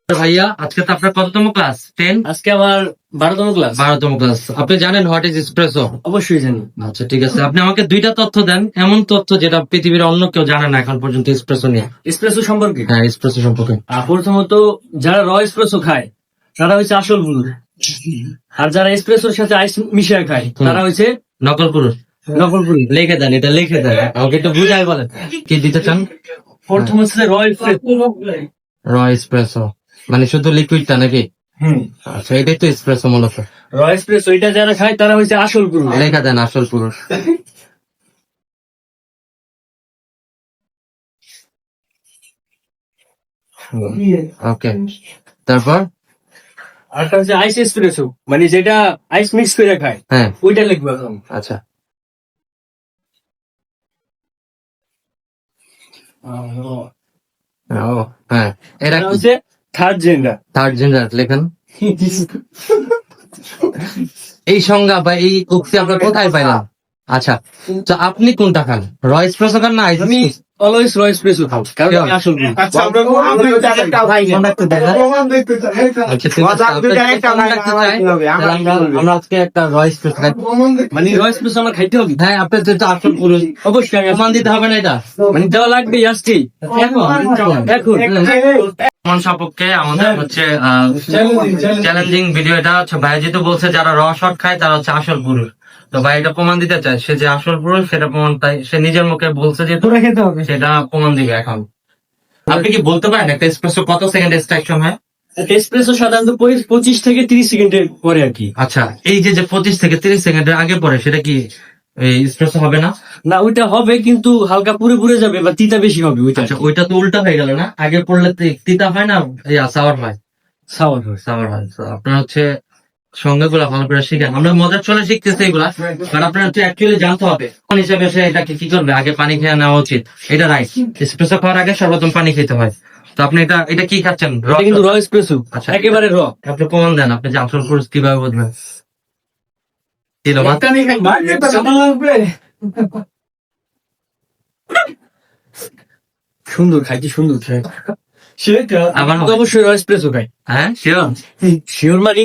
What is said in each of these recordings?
ভাইয়া আজকে তো আপনার কততম ক্লাস? 10? আজকে আমার 12তম ক্লাস। 12তম ক্লাস। আপনি জানেন হোয়াট ইজ এসপ্রেসো? অবশ্যই জানি। আচ্ছা ঠিক আছে, আপনি আমাকে দুইটা তথ্য দেন, এমন তথ্য যেটা পৃথিবীর অন্য কেউ জানে না এখন পর্যন্ত এসপ্রেসো নিয়ে। এসপ্রেসো সম্পর্কে হ্যাঁ, এসপ্রেসো সম্পর্কে। প্রথমত যারা র এসপ্রেসো খায় তারা হচ্ছে আসল পুরুষ, আর যারা এসপ্রেসোর সাথে আইস মিশিয়ে খায় তারা হচ্ছে নকল পুরুষ। নকল পুরুষ। লিখে দেন, এটা লিখে দেন, আমাকে একটু বুঝাই বলেন কি দিতে চান। প্রথম হচ্ছে র এসপ্রেসো। র এসপ্রেসো মানে শুধু লিকুইডটা নাকি? আচ্ছা, এটাই তো এসপ্রেসো মূলত। র এসপ্রেসো এটা যারা খায় তারা হচ্ছে আসল পুরুষ। লেখা দেন আসল পুরুষ। ওকে, তারপর? আরটা হচ্ছে আইস এসপ্রেসো, মানে যেটা আইস মিক্স করে খায়, হ্যাঁ, ওইটা লিখবো এখন। আচ্ছা। ও হ্যাঁ, এরা এটা হচ্ছে থার্ড জেন্ডার। থার্ড জেন্ডার লেখেন। এই সংজ্ঞা বা এই উক্তি আমরা কোথায় পাইলাম? আচ্ছা, তো আপনি কোনটা খান, র এসপ্রেসো খান না আইস? আমি অলওয়েজ র এসপ্রেসো খাও, কারণ আমি আসল পুরুষ। আচ্ছা, আমরা প্রমাণ দেখতে চাই। প্রমাণ দেখতে চাই। আচ্ছা, ঠিক আছে, আপনি যদি প্রমাণ রাখতে চান, তাহলে আমরা আজকে একটা র এসপ্রেসো খাই। প্রমাণ দেখতে মানে র এসপ্রেসো আমার খাইতে হবে। হ্যাঁ, আপনার যেটা আসল পুরুষ অবশ্যই আমি প্রমাণ দিতে হবে না এটা? মানে দেওয়া লাগবে আজকে এখন। প্রমাণ সপক্ষে আমাদের হচ্ছে চ্যালেঞ্জিং ভিডিও। এটা হচ্ছে ভাই যেহেতু বলছে যারা র শট খায় তারা হচ্ছে আসল পুরুষ, তো ভাই এটা প্রমাণ দিতে চায় সে যে আসল পুরুষ, সেটা প্রমাণ তাই সে নিজের মুখে বলছে যে তোরা খেতে হবে। সেটা প্রমাণ দিবে এখন। আপনি কি বলতে পারেন একটা এসপ্রেসো কত সেকেন্ড এক্সট্রাকশন হয়? এসপ্রেসো সাধারণত 25 থেকে 30 সেকেন্ডের পরে আর কি। আচ্ছা, এই যে 25 থেকে 30 সেকেন্ডের আগে পরে সেটা কি এই এসপ্রেসো হবে না? না, ওইটা হবে কিন্তু হালকা পুরে পুরে যাবে বা তিতা বেশি হবে ওইটা। আচ্ছা, ওইটা তো উল্টা হয়ে গেল না, আগে পড়লে তিতা হয় না, সাওয়ার হয়। সাওয়ার হয়। সাওয়ার হয়। তো আপনার হচ্ছে সংজ্ঞাগুলো ভালো করে শিখেন, আমরা মজার চলে শিখতেছি এগুলা, বাট আপনার হচ্ছে অ্যাকচুয়ালি জানতে হবে কোন হিসাবে সে এটাকে কি করবে। আগে পানি খেয়ে নেওয়া উচিত, এটা রাইট। এসপ্রেসো খাওয়ার আগে সর্বপ্রথম পানি খেতে হয়। তো আপনি এটা কি খাচ্ছেন? এটা কিন্তু র এসপ্রেসো, আচ্ছা, একেবারে র। আপনি প্রমাণ দেন, আপনি যে আসল পুরুষ কিভাবে বুঝবেন? দিল মা? সুন্দর খাইতে, সুন্দর খাই। আমার অবশ্যই র এসপ্রেসো খাই। হ্যাঁ, শিওর। শিওর মানে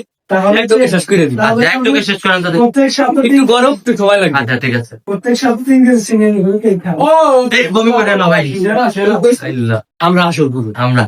একদম শেষ করে দিই। আচ্ছা, একটু শেষ করেন তাদের। প্রত্যেক সপ্তাহে একটু গরম, একটু সময় লাগবে। আচ্ছা, ঠিক আছে। প্রত্যেক সপ্তাহে 3 কেজি চিনি খাও। এই বমি করে না ভাই। আমরা আসল পুরুষ। আমরা